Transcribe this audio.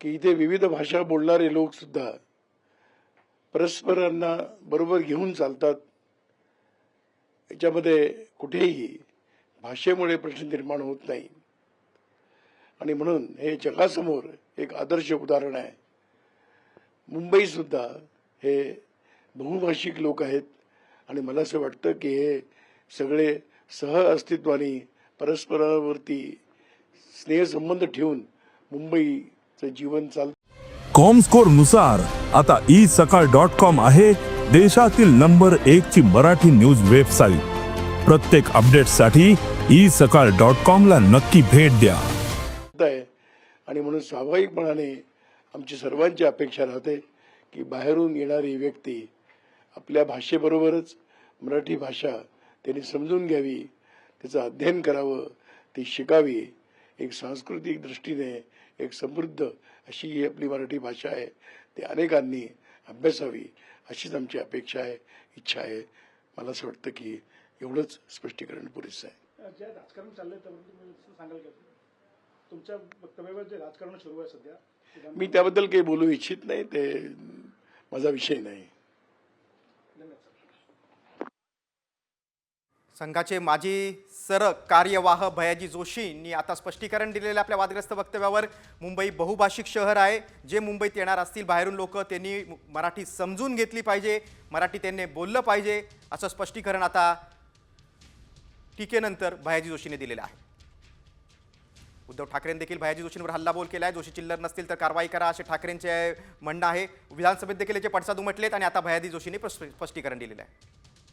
की इथे विविध भाषा बोलणारे लोक सुद्धा परस्परांना बरोबर घेऊन चालतात. याच्यामध्ये कुठेही भाषेमुळे प्रश्न निर्माण होत नाही आणि म्हणून हे जगासमोर एक आदर्श उदाहरण आहे. मुंबई सुद्धा हे बहुभाषिक लोक आहेत आणि मला असं वाटतं की हे सगळे सहअस्तित्वाने परस्परावरती स्नेहसंबंध ठेवून मुंबईचं जीवन चालतं. कॉमस्कोर नुसार आता isakal.com आहे देशातील नंबर 1 ची मराठी न्यूज वेबसाईट. प्रत्येक अपडेटसाठी isakal.com ला नक्की भेट द्या. आणि म्हणून स्वाभाविकपणाने आमची सर्वांची अपेक्षा राहते की बाहेरून येणारी व्यक्ती आपल्या भाषेबरोबरच मराठी भाषा त्यांनी समजून घ्यावी, त्याचं अध्ययन करावं, ती शिकावी. एक सांस्कृतिक दृष्टीने एक समृद्ध अशी ही आपली मराठी भाषा आहे, ती अनेकांनी अभ्यासावी अशीच आमची अपेक्षा आहे, इच्छा आहे. मला असं वाटतं की एवढंच स्पष्टीकरण पुरेसं आहे. जे राजकारण चाललंय त्याबद्दल तुम्ही सांगाल का? तुमच्या वक्तव्यावर जे राजकारण सुरू आहे सध्या, मी त्याबद्दल काही बोलू इच्छित नाही, ते माझा विषय नाही. संघाचे माजी कार्यवाह भयाजी जोशींनी आता स्पष्टीकरण दिलेल्या आपल्या वादग्रस्त वक्तव्यावर मुंबई बहुभाषिक शहर आहे. जे मुंबईत येणार असतील बाहेरून लोक, त्यांनी मराठी समजून घेतली पाहिजे, मराठी त्यांनी बोललं पाहिजे, असं स्पष्टीकरण आता टीकेनंतर भयाजी जोशीने दिलेलं आहे. उद्धव ठाकरेंनी देखील भयाजी जोशींवर हल्लाबोल केला आहे. जोशी चिल्लर नसतील तर कारवाई करा असे ठाकरेंचे म्हणणं आहे. विधानसभेत देखील याचे पडसाद उमटलेत आणि आता भयाजी जोशींनी स्पष्टीकरण दिलेलं आहे.